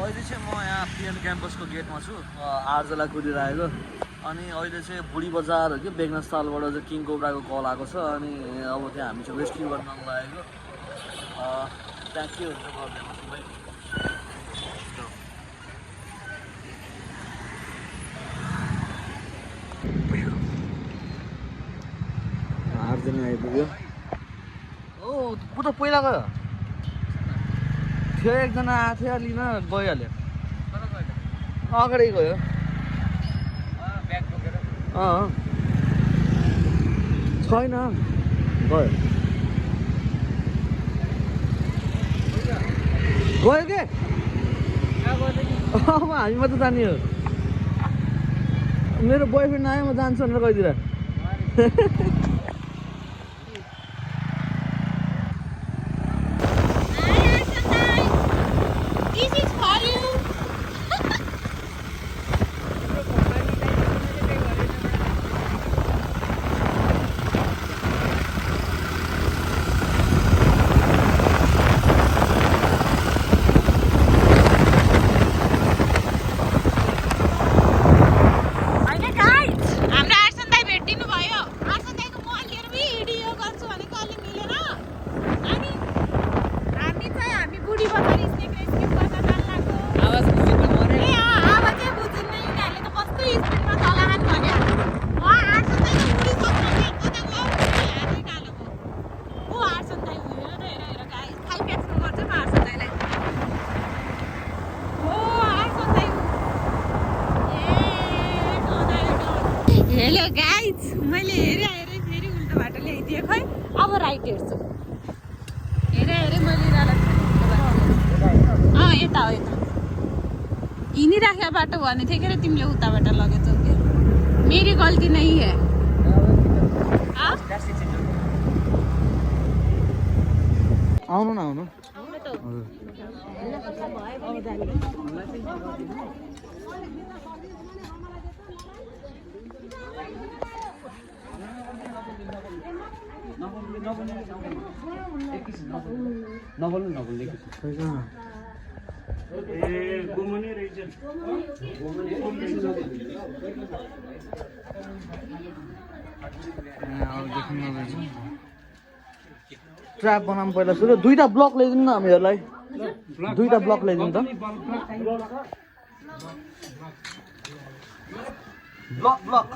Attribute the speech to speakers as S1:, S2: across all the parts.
S1: अहिले चाहिँ म यहाँ पिएन क्याम्पसको गेटमा छु आर्जला कुदिरहेको अनि अहिले चाहिँ बुढी बजार हो कि बेगनास्थलबाट चाहिँ किङ कोब्राको कल आएको छ अनि अब त्यहाँ हामी चाहिँ रेस्क्यु गर्न लागेको त्यहाँ के हुन्छ गर्ने भाइ आर्जना आइपुग्यो ओ पुरा पहिला गयो थियो एकजना आएको थियो लिन गइहाल्यो अगाडि गयो छैन गयो गयो के अब हामी मात्र जाने हो मेरो बोयफ्रेन्ड आयो म जान्छु भनेर गइदिएर
S2: हेलो गाइज मैले हेरेँ फेरि उल्टो बाटो ल्याइदिएँ खै अब राइट हेर्छु हेरेँ मैले यता हो यता हिँडिराखेको बाटो भने थियो के तिमीले उताबाट लगेछौ के मेरी गल्ती नै है
S1: आउनु न आउनु नबोल्नु ट्र्याप बनाऊँ पहिला सुरु दुईटा ब्लक ल्याइदिनु न हामीहरूलाई दुईटा ब्लक ल्याइदिनु त ब्लक ब्लक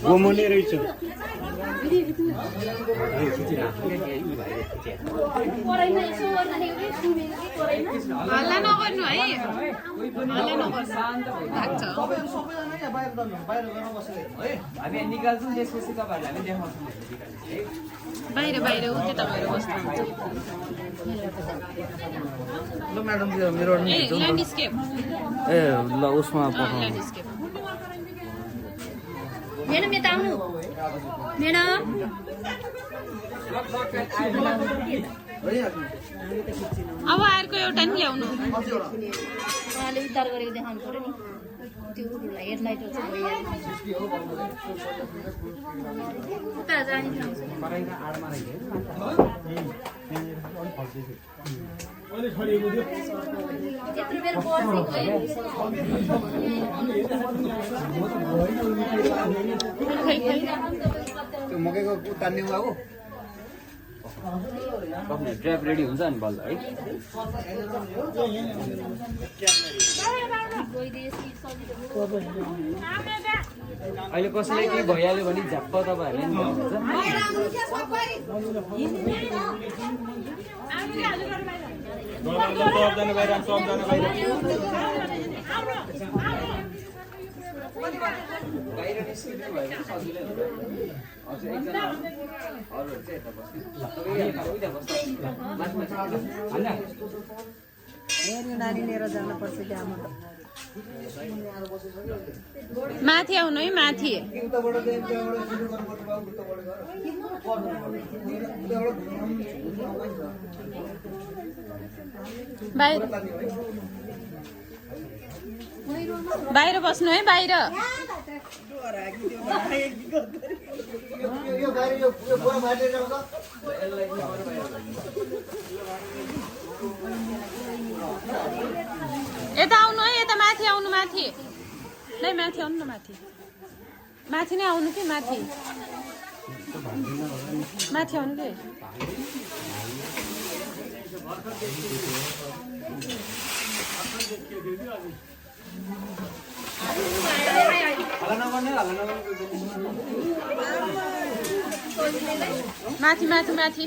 S3: गोमने रहेछ
S2: हल्ला नगर्नु है हल्ला नगर्नु
S4: हामी निकाल्छौँ त्यसपछि तपाईँहरूलाई हामी देखाउँछौँ
S2: बाहिर बाहिर उठे तपाईँहरू बस्नुहुन्छ
S1: ल म्याडम मेरो
S2: ल्यान्डस्केप
S1: ए ल उसमा पठाउनु
S2: ल्यान्डस्केप म्याडम यता आउनु म्याडम अब अर्को एउटा नि ल्याउनु
S5: उद्धार गरेको देखाउनु पर्यो नि त्यो हेडलाइटहरू चाहिँ उता जाने त्यत्रो बेर
S4: त्यो मकैको तान्ने अब ट्र्याप रेडी हुन्छ नि बल्ल है अहिले कसैलाई केही भइहाल्यो भने झ्याप्प तपाईँहरूले बाहिर निस्किनु भयो भने सजिलै हुन्छ हजुर एकजना अरूहरू चाहिँ यता बस्नु उता बस्नु
S5: नानी लिएर जानुपर्छ त्यहाँबाट
S2: माथि आउनु है माथि बाहिर बस्नु है, बाहिर। यता आउनु है, यता माथि आउनु, माथि नै माथि आउनु न, माथि माथि नै आउनु कि माथि माथि आउनु कि। माथि माथि माथि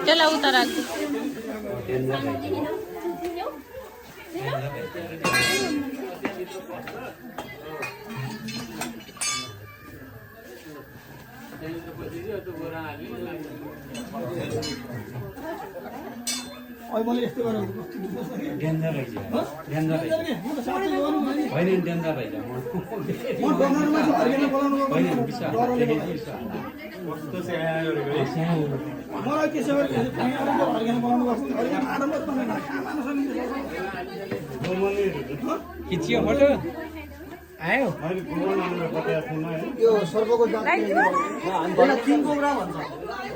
S2: त्यसलाई उता राख्छु।
S3: मैले यस्तो गरेर
S4: डेन्जर रहेछ होइन डेन्जर रहेछ
S3: मलाई त्यसो
S4: खिचियो फोटो आयो
S1: यो सर्पको किङ कोब्रा भन्छ।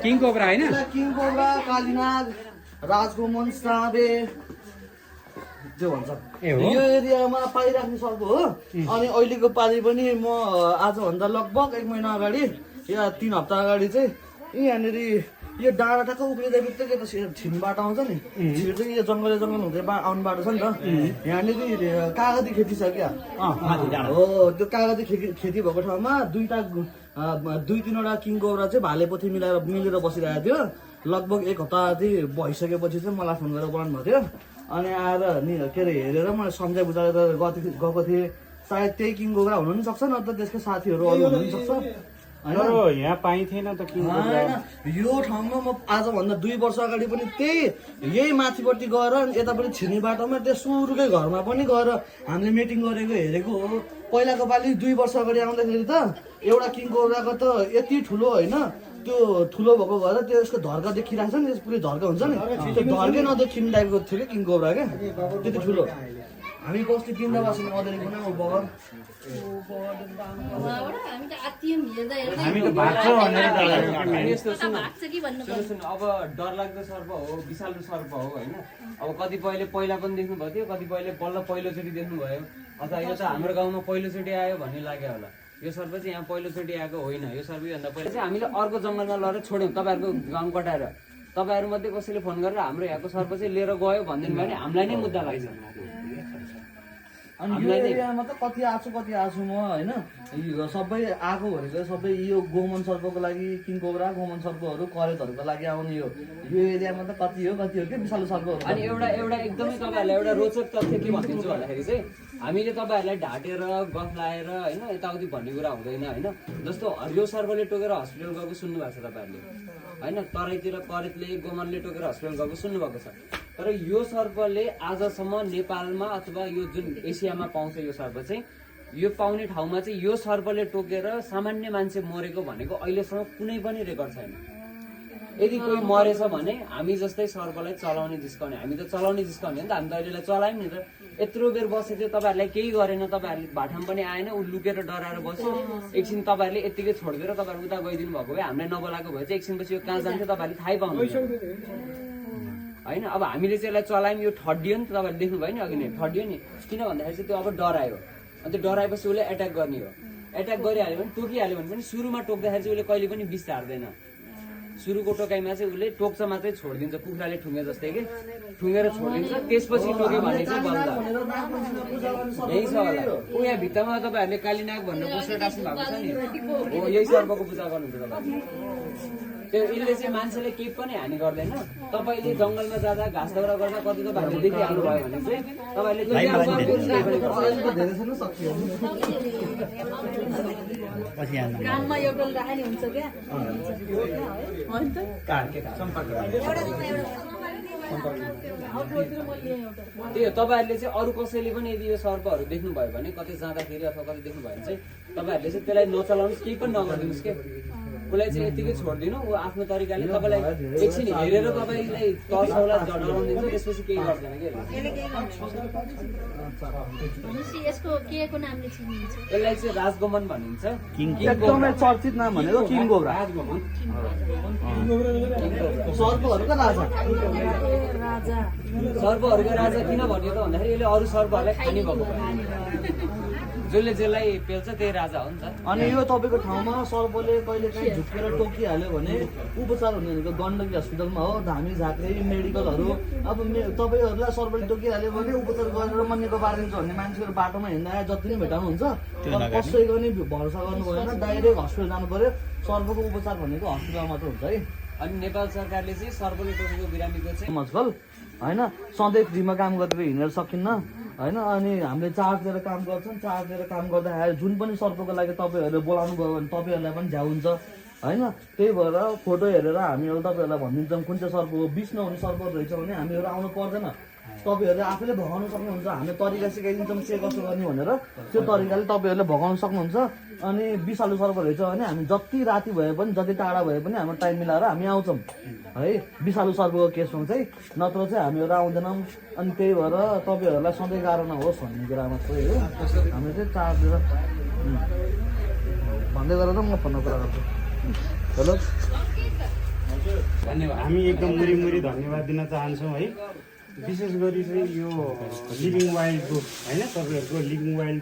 S4: किङ कोब्रा होइन
S1: किङ कोब्रा, कालीनाग, राजगोमन, साँबे त्यो भन्छ। यो एरियामा पाइराख्ने सर्प हो। अनि अहिलेको पालि पनि म आजभन्दा लगभग 1 महिना अगाडि या 3 हप्ता अगाडि चाहिँ यहाँनिर यो डाँडा टक्क उक्लिँदै बित्तिकै त छिन बाटो आउँछ नि, छिर चाहिँ यो जङ्गल हुँदै आउनु बाटो छ नि त। यहाँनिर कागती खेती छ क्या। हो, त्यो कागती खेती भएको ठाउँमा 2-3वटा किङ कोब्रा चाहिँ भाले पोथी मिलेर बसिरहेको थियो। लगभग 1 हप्ता भइसकेपछि चाहिँ मलाई फोन गरेर बोलाउनु भएको थियो। अनि आएर नि के अरे हेरेर मैले सम्झाइ बुझाएर गएको थिएँ। सायद त्यही किङ कोब्रा हुनु पनि सक्छ, न त त्यसको साथीहरू अरू हुनु पनि सक्छ।
S4: यहाँ पाइँथेन त किङ कोब्रा।
S1: यो ठाउँमा म आजभन्दा 2 वर्ष अगाडि पनि यही माथिपट्टि गएर यतापट्टि छिर्ने बाटोमा त्यो सुरुकै घरमा पनि गएर हामीले मिटिङ गरेको हेरेको हो। पहिलाको पालि 2 वर्ष अगाडि आउँदाखेरि त एउटा किङ कोब्राको त यति ठुलो होइन, त्यो ठुलो भएको भएर त्यो यसको धर्का देखिरहेको छ नि, यस पुरै धर्का हुन्छ नि, त्यो धर्कै नदेखिने टाइपको थियो कि किङ कोब्रा क्या, त्यति ठुलो। हामी बस्ती किन्दा बस्नु मदेरी कुना बगर
S5: हामी त आत्तियौँ हेर्दा
S4: हामी त भाग्छ भनेर
S6: अब डरलाग्दो सर्प हो, विषालु सर्प हो होइन। अब कतिपयले पहिला पनि देख्नुभएको थियो, कतिपयले बल्ल पहिलोचोटि देख्नुभयो, अथवा यो त हाम्रो गाउँमा पहिलोचोटि आयो भन्ने लाग्यो होला। यो सर्प चाहिँ यहाँ पहिलोचोटि आएको होइन। यो सर्प योभन्दा पहिला चाहिँ हामीले अर्को जङ्गलमा लगेर छोड्यौँ तपाईँहरूको गाउँ कटाएर। तपाईँहरूमध्ये कसैले फोन गरेर हाम्रो यहाँको सर्प चाहिँ लिएर गयो भनिदिनु भयो भने हामीलाई नै मुद्दा लाग्छ।
S1: अनि यो एरियामा त कति आछु म होइन। यो सबै आएको भनेको सबै यो गोमन सर्पको लागि किङ कोब्रा, गोमन सर्पहरू, करेतहरूको लागि आउने यो एरियामा त कति हो कि विषालु सर्पहरू।
S6: अनि एउटा एकदमै तपाईँहरूलाई एउटा रोचक तथ्य के भनिदिन्छु भन्दाखेरि चाहिँ हामीले तपाईँहरूलाई ढाँटेर गफ लाएर होइन यताउति भन्ने कुरा हुँदैन होइन। जस्तो यो सर्पले टोकेर हस्पिटल गएको सुन्नुभएको छ तपाईँहरूले होइन, तराईतिर करेतले गोमनले टोकेर हस्पिटल गएको सुन्नुभएको छ। तर यो सर्पले आजसम्म नेपालमा अथवा यो जुन एसियामा पाउँछ यो सर्प चाहिँ, यो पाउने ठाउँमा चाहिँ यो सर्पले टोकेर सामान्य मान्छे मरेको भनेको अहिलेसम्म कुनै पनि रेकर्ड छैन। यदि कोही मरेछ भने हामी जस्तै सर्पलाई चलाउने जिस्काउने, हामी त चलाउने जिस्काउने हो नि त, हामी त अहिलेलाई चलायौँ नि त। यत्रो बेर बसे चाहिँ तपाईँहरूलाई केही गरेन, तपाईँहरूले भाटाम पनि आएन, ऊ लुकेर डराएर बस्यो। एकछिन तपाईँहरूले यत्तिकै छोडिदिएर तपाईँहरू उता गइदिनु भएको भए, हामीलाई नबोलाएको भए चाहिँ एकछिनपछि यो कहाँ जान्थ्यो तपाईँहरूले थाहै पाउनु होइन। अब हामीले चाहिँ यसलाई चलायौँ, यो ठड्डियो नि त, तपाईँहरूले देख्नुभयो नि अघि नै ठड्डियो नि। किन भन्दाखेरि चाहिँ त्यो अब डरायो, अनि त्यो डराएपछि उसले एट्याक गर्ने हो। एट्याक गरिहाल्यो भने टोकिहाल्यो भने पनि सुरुमा टोक्दाखेरि चाहिँ उसले कहिले पनि विष झार्दैन। सुरुको टोकाइमा चाहिँ उसले टोक्छ मात्रै छोडिदिन्छ, कुखुराले ठुङ्गे जस्तै कि ठुङ्गेर छोडिदिन्छ, त्यसपछि टोक्यो भने चाहिँ बल्ल यही छ होला। ऊ यहाँ भित्तामा तपाईँहरूले कालीनाग भनेर पोस्टर टाँस्नु भएको छ नि, हो यही सर्पको पूजा गर्नुहुन्छ तपाईँहरूले। त्यो यसले चाहिँ मान्छेले केही पनि हानि गर्दैन। तपाईँले जङ्गलमा जाँदा घाँस दाउरा गर्दा कति तपाईँहरूले देखिहाल्नु भयो भने चाहिँ तपाईँहरूले त्यो
S5: कानमा एउटा राख्ने हुन्छ क्या
S6: त्यही हो, तपाईँहरूले चाहिँ अरू कसैले पनि यदि यो सर्पहरू देख्नुभयो भने कतै जाँदाखेरि अथवा कतै देख्नुभयो भने चाहिँ तपाईँहरूले चाहिँ त्यसलाई नचलाउनुहोस्, केही पनि नगरिदिनुहोस् के। उसलाई चाहिँ यतिकै छोडिदिनु, ऊ आफ्नो तरिकाले तपाईँलाई एकछिन हेरेर तपाईँलाई तर्साउला डराउनु दिन्छ, त्यसपछि केही गर्दैन कि।
S5: यसको के को नामले चिनिन्छ?
S6: यसलाई चाहिँ राजगमन भनिन्छ।
S1: एकदमै चर्चित नाम भनेको किङ कोब्रा।
S6: राजगमन
S1: सर्पहरूको राजा।
S5: राजा
S6: सर्पहरूको राजा किन भनियो त भन्दाखेरि यसले अरू सर्पहरूलाई खाने भएको भयो। जसले जसलाई पेल्छ त्यही राजा हो नि त।
S1: अनि यो तपाईँको ठाउँमा सर्पले कहिले काहीँ झुक्केर टोकिहाल्यो भने उपचार हुने भनेको गण्डकी हस्पिटलमा हो, धामी झाँक्री मेडिकलहरू। अब तपाईँहरूलाई सर्पले टोकिहाल्यो भने उपचार गरेर मन्नेको पारिन्छ भन्ने मान्छेहरू बाटोमा हिँड्दा जति नै भेटाउनुहुन्छ, कसैको नि भरोसा गर्नु भएन, डाइरेक्ट हस्पिटल जानु पर्यो। सर्पको उपचार भनेको हस्पिटलमा मात्र हुन्छ है।
S6: अनि नेपाल सरकारले चाहिँ सर्पले टोकेको बिरामीको चाहिँ
S1: आजकल होइन सधैँ फ्रीमा काम गरेर हिँडेर सकिन्न होइन। अनि हामीले चार्ज दिएर काम गर्छौँ, चार्ज दिएर काम गर्दाखेरि जुन पनि सर्पको लागि तपाईँहरूले बोलाउनु भयो भने तपाईँहरूलाई पनि झ्याउ हुन्छ होइन। त्यही भएर फोटो हेरेर हामीहरू तपाईँहरूलाई भनिदिन्छौँ कुन चाहिँ सर्प हो। विष नहुने सर्प रहेछ भने हामीहरू आउनु पर्दैन, तपाईँहरूले आफैले भगाउनु सक्नुहुन्छ। हामीले तरिका सिकाइदिन्छौँ के कसो गर्ने भनेर, त्यो तरिकाले तपाईँहरूले भगाउनु सक्नुहुन्छ। अनि विषालु सर्प रहेछ भने हामी जति राति भए पनि जति टाढा भए पनि हाम्रो टाइम मिलाएर हामी आउँछौँ है विषालु सर्पको केसमा चाहिँ, नत्र चाहिँ हामीहरू आउँदैनौँ। अनि त्यही भएर तपाईँहरूलाई सधैँ गाह्रो नहोस् भन्ने कुरा मात्रै हो। हामीले चाहिँ चार्ज दिएर भन्दै गरेर म फोनमा कुरा गर्छु। हेलो,
S6: धन्यवाद।
S7: हामी एकदम मुरी धन्यवाद दिन चाहन्छौँ है। विशेष गरी चाहिँ यो लिभिङ वाइल्डको होइन, तपाईँहरूको लिभिङ वाइल्ड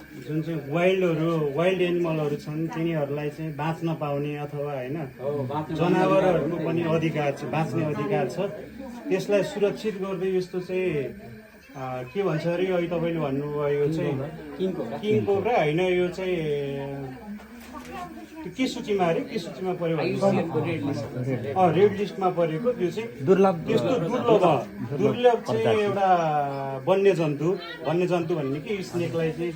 S7: जुन चाहिँ वाइल्ड एनिमलहरू छन् तिनीहरूलाई चाहिँ बाँच्न पाउने अथवा होइन जनावरहरूको पनि अधिकार छ, बाँच्ने अधिकार छ। त्यसलाई सुरक्षित गर्दै यस्तो चाहिँ के भन्छ अरे अहिले तपाईँले भन्नुभयो यो चाहिँ किङ कोब्रा होइन, यो चाहिँ के सूचीमा अरे के सूचीमा पर्यो रेड लिस्टमा परेको त्यो चाहिँ दुर्लभ, त्यस्तो दुर्लभ चाहिँ एउटा वन्यजन्तु भन्ने कि स्नेकलाई चाहिँ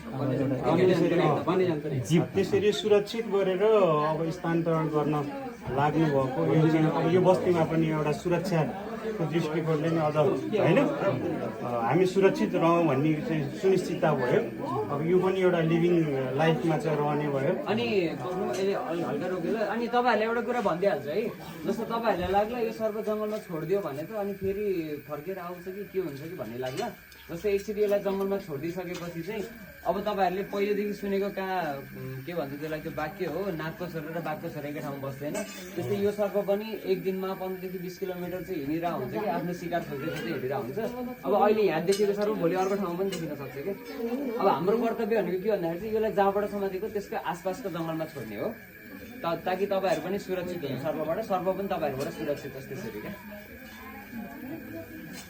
S7: त्यसरी सुरक्षित गरेर अब स्थानान्तरण गर्न लाग्नु भएको यो चाहिँ अब यो बस्तीमा पनि एउटा सुरक्षाको दृष्टिकोणले नै अझ होइन हामी सुरक्षित रहौँ भन्ने चाहिँ सुनिश्चितता भयो। अब यो पनि एउटा लिभिङ लाइफमा चाहिँ रहने भयो।
S6: अनि हल्का रोकेर अनि तपाईँहरूले एउटा कुरा भनिदिइहाल्छ है, जस्तो तपाईँहरूलाई लाग्ला यो सर्प जङ्गलमा छोडिदियो भने त अनि फेरि फर्केर आउँछ कि के हुन्छ कि भन्ने लाग्ला। जस्तै एकचोटि यसलाई जङ्गलमा छोडिदिइसकेपछि चाहिँ अब तपाईँहरूले पहिलेदेखि सुनेको कहाँ के भन्छ त्यसलाई त्यो वाक्य हो, नाकको छोरेर र बाघको छोरेकै ठाउँमा बस्दैन। त्यस्तै यो सर्प पनि एक दिनमा 15 देखि 20 किलोमिटर चाहिँ हिँडिरहेको हुन्छ कि आफ्नो शिकार खोज्दै खोज्दै हिँडिरहेको हुन्छ। अब अहिले यहाँ देखेको सर्प भोलि अर्को ठाउँमा पनि देखिन सक्छ कि। अब हाम्रो कर्तव्य भनेको के भन्दाखेरि चाहिँ यसलाई जहाँबाट समातेको त्यसको आसपासको जङ्गलमा छोड्ने हो ताकि तपाईँहरू पनि सुरक्षित हुनु सर्पबाट, सर्प पनि तपाईँहरूबाट सुरक्षित होस् त्यसरी क्या।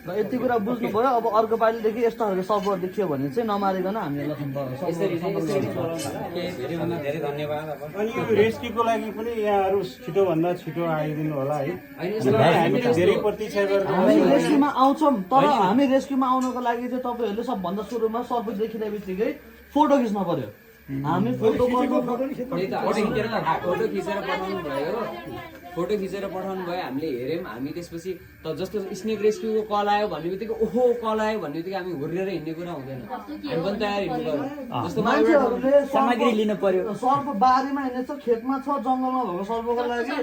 S1: र यति कुरा बुझ्नुभयो। अब अर्को पालिदेखि यस्तो खालको सर्पहरू देखियो भने चाहिँ नमारिकन हामीहरूलाई
S6: धेरै धन्यवाद।
S7: अनि यो रेस्क्युको लागि पनि यहाँहरू छिटोभन्दा छिटो आइदिनु होला है। हामीले धेरै प्रतीक्षा गरेर
S1: हामी रेस्क्युमा आउँछौँ, तर हामी रेस्क्युमा आउनको लागि चाहिँ तपाईँहरूले सबभन्दा सुरुमा सर्प देखिँदा बित्तिकै फोटो खिच्न पर्यो। हामी फोटो
S6: खिचेर पठाउनु भयो, हामीले हेऱ्यौँ। हामी त्यसपछि त जस्तो स्नेक रेस्क्युको कल आयो भन्ने बित्तिकै ओहो कल आयो भन्ने बित्तिकै हामी हुर्रेर हिँड्ने कुरा हुँदैन, हामी पनि तयार हिँड्नु पर्यो। जस्तो
S1: मान्छेहरूले
S6: सामग्री लिनु पर्यो।
S1: सर्प बारीमा हिँड्ने छ, खेतमा छ, जङ्गलमा भएको सर्पको लागि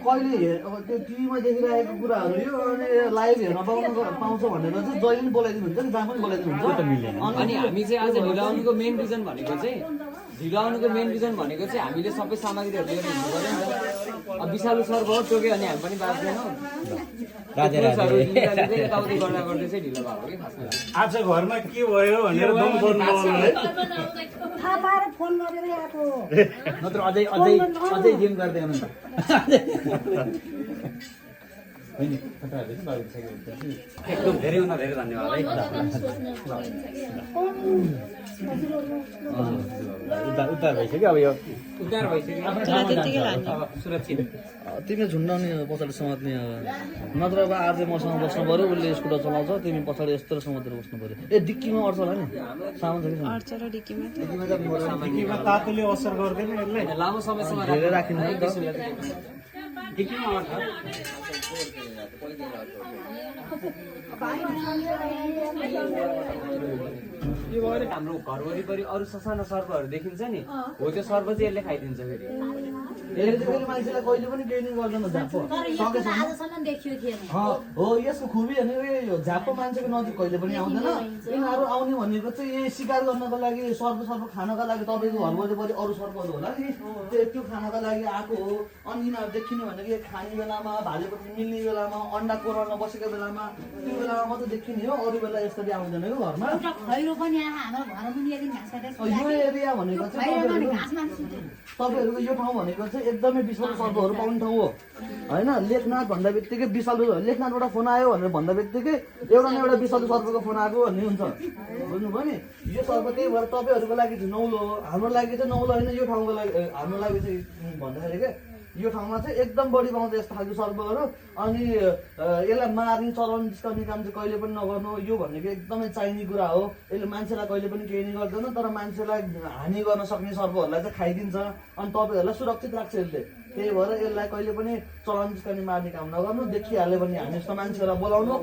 S1: कहिले अब त्यो टिभीमा देखिरहेको कुराहरू यो अनि लाइभ हेर्न पाउँछ भनेर चाहिँ जहिले पनि बोलाइदिनु हुन्छ नि, जहाँ पनि बोलाइदिनु हुन्छ।
S6: अनि हामी चाहिँ आज ढिलो आउनुको मेन रिजन भनेको चाहिँ हामीले सबै सामग्रीहरू लिएर हिँड्नु पर्यो नि त। अब विषालु सर्प हो टोक्यो भने हामी पनि बाँच्दैनौँ। यताउति गर्दा गर्दै चाहिँ ढिलो भएको कि खासमा।
S7: आज घरमा के भयो भनेर दम गर्नु
S8: थाहा पाएर फोन गरेर आएको
S3: नत्र अझै जिम गर्दै हुनुहुन्छ।
S6: एकदम धेरैभन्दा धेरै धन्यवाद है।
S1: उद्धार भइसक्यो अब यो
S6: उद्धार भइसक्यो
S2: त्यतिकै लाने।
S6: अब सुरक्षित।
S1: तिमी झुन्डाउने पछाडि समात्ने नत्र अब आज मसँग बस्नु पऱ्यो, उसले स्कुटर चलाउँछ, तिमी पछाडि यस्तो समातेर बस्नु पऱ्यो। ए डिक्कीमा अड्छ होला नि, सामान छ कि छैन?
S2: अड्छ र डिक्कीमा
S7: डिक्कीमा तातोले असर गर्दैन यसलाई।
S6: लामो समयसम्म
S1: धेरै राखिनु नि त।
S6: डिक्कीमा अड्छ। यो भयो हाम्रो घर वरिपरि अरू ससाना सर्पहरू देखिन्छ नि, हो त्यो सर्प चाहिँ यसले खाइदिन्छ फेरि।
S1: यसले चाहिँ फेरि मान्छेलाई कहिले पनि केही नै गर्दैन झापो।
S5: आजसम्म देखियो थिएन।
S1: हो यसको खुबी भनेको यो झापो मान्छेको नजिक कहिले पनि आउँदैन। यिनीहरू आउने भनेको चाहिँ यही शिकार गर्नको लागि, सर्प खानका लागि। तपाईँको घर वरिपरि अरू सर्पहरू होला नि, त्यो खानका लागि आएको हो। अनि यिनीहरू देखिने भनेको खाने बेलामा, भालेपट्टि मिल्ने बेलामा, अन्डा कोराउन बसेको बेलामा, त्यो बेलामा मात्रै देखिने हो। अरू बेला यसरी आउँदैन हो घरमा।
S5: एउटा खैरो पनि हाम्रो घर मुनि एकदिन घाँस काटेर
S1: यो एरिया भनेको चाहिँ तपाईँहरूको यो ठाउँ भनेको चाहिँ एकदमै विषालु सर्पहरू पाउने ठाउँ हो होइन। लेखनाथ भन्दा बित्तिकै विषालु, लेखनाथबाट फोन आयो भनेर भन्दा बित्तिकै एउटा न एउटा विषालु सर्पको फोन आएको भन्ने हुन्छ, बुझ्नुभयो नि। यो सर्प त्यही भएर तपाईँहरूको लागि चाहिँ नौलो हो, हाम्रो लागि चाहिँ नौलो होइन। यो ठाउँको लागि, हाम्रो लागि चाहिँ भन्दाखेरि के यो ठाउँमा चाहिँ एकदम बढी पाउँछ यस्तो खालको सर्पहरू। अनि यसलाई मार्ने चलाउने जिस्काउने काम चाहिँ कहिले पनि नगर्नु। यो भनेको एकदमै चाहिने कुरा हो। यसले मान्छेलाई कहिले पनि केही नै गर्दैन, तर मान्छेलाई हानि गर्न सक्ने सर्पहरूलाई चाहिँ खाइदिन्छ। अनि तपाईँहरूलाई सुरक्षित राख्छ यसले। त्यही भएर यसलाई कहिले पनि चलाउने जिस्काउने मार्ने काम नगर्नु। देखिहाल्यो भने हामी जस्तो मान्छेहरूलाई बोलाउनु।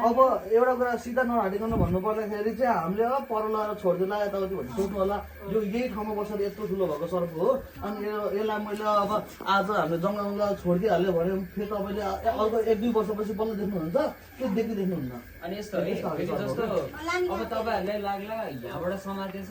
S1: अब एउटा कुरा सिधा नहाटिकन भन्नु पर्दाखेरि चाहिँ हामीले अब पर लगाएर छोडिदिएला यताउति भन्ने सोच्नु होला। यो यही ठाउँमा बसेर यत्रो ठुलो भएको सर्प हो। अनि यसलाई मैले अब आज हामीले जङ्गलमा छोडिदिइहाल्यो भने फेरि तपाईँले अर्को 1-2 वर्षपछि बल्ल देख्नुहुन्छ, त्यो देख्नुहुन्न।
S6: अनि यस्तो है, फेरि जस्तो अब तपाईँहरूलाई लाग्ला यहाँबाट समातेछ,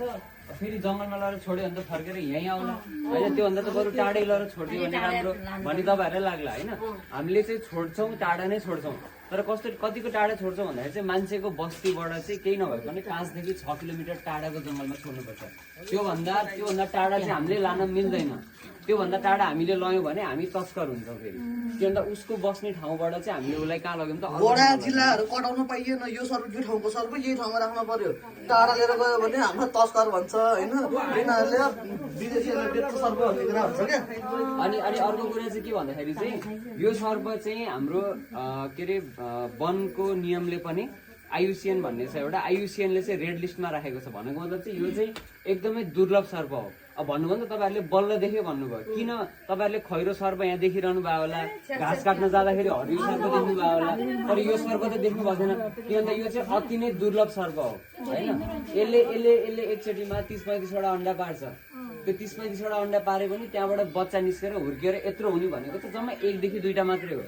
S6: फेरि जङ्गलमा लगेर छोड्यो भने त फर्केर यहीँ आउला होइन, त्योभन्दा त बरु टाढै लगेर छोडिदियो भने राम्रो भन्ने तपाईँहरूलाई लाग्ला होइन। हामीले चाहिँ छोड्छौँ, टाढा नै छोड्छौँ। तर कतिको टाढा छोड्छौँ भन्दाखेरि चाहिँ मान्छेको बस्तीबाट चाहिँ केही नभएको नि 5 देखि 6 किलोमिटर टाढाको जङ्गलमा छोड्नुपर्छ। त्योभन्दा टाढा चाहिँ हामीले लान मिल्दैन। त्योभन्दा टाढा हामीले लग्यौँ भने हामी तस्कर हुन्छौँ फेरि। त्यो भन्दा उसको बस्ने ठाउँबाट चाहिँ हामीले उसलाई कहाँ लग्यौँ त
S1: वडा जिल्लाहरू कटाउनु पाइएन। यो सर्प यो ठाउँको सर्प यही ठाउँमा राख्नु पर्यो। टाढा लिएर गयो भने हाम्रो तस्कर भन्छ होइन। यिनीहरूले विदेशीहरूले बेच्छ सर्प भन्ने कुरा हुन्छ क्या।
S6: अनि अर्को कुरा चाहिँ के भन्दाखेरि चाहिँ यो सर्प चाहिँ हाम्रो के अरे वनको नियमले पनि आयुसिएन भन्ने छ एउटा, आयुसिएनले चाहिँ रेड लिस्टमा राखेको छ। भनेको मतलब चाहिँ यो चाहिँ एकदमै दुर्लभ सर्प हो। अब भन्नुभयो नि त तपाईँहरूले बल्ल देख्यो भन्नुभयो, किन तपाईँहरूले खैरो सर्प यहाँ देखिरहनु भयो होला, घाँस काट्न जाँदाखेरि हरियो सर्प देख्नु भयो होला, तर यो सर्प त देख्नु भएको थिएन। किन भन्दा यो चाहिँ अति नै दुर्लभ सर्प हो होइन। यसले एकचोटिमा 30-35वटा अन्डा पार्छ। त्यो 30-35वटा अन्डा पारे पनि त्यहाँबाट बच्चा निस्केर हुर्किएर यत्रो हुने भनेको त जम्मा 1 देखि 2टा मात्रै हो।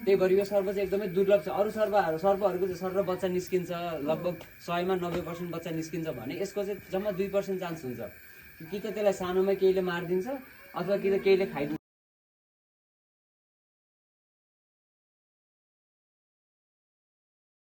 S6: त्यही भएर यो सर्प चाहिँ एकदमै दुर्लभ छ। अरू सर्पहरूको चाहिँ सर्प बच्चा निस्किन्छ, लगभग 100मा 90% बच्चा निस्किन्छ भने यसको चाहिँ जम्मा 2% चान्स हुन्छ कि त त्यसलाई सानोमै केहीले मारिदिन्छ अथवा कि त केहीले खाइदिन्छ।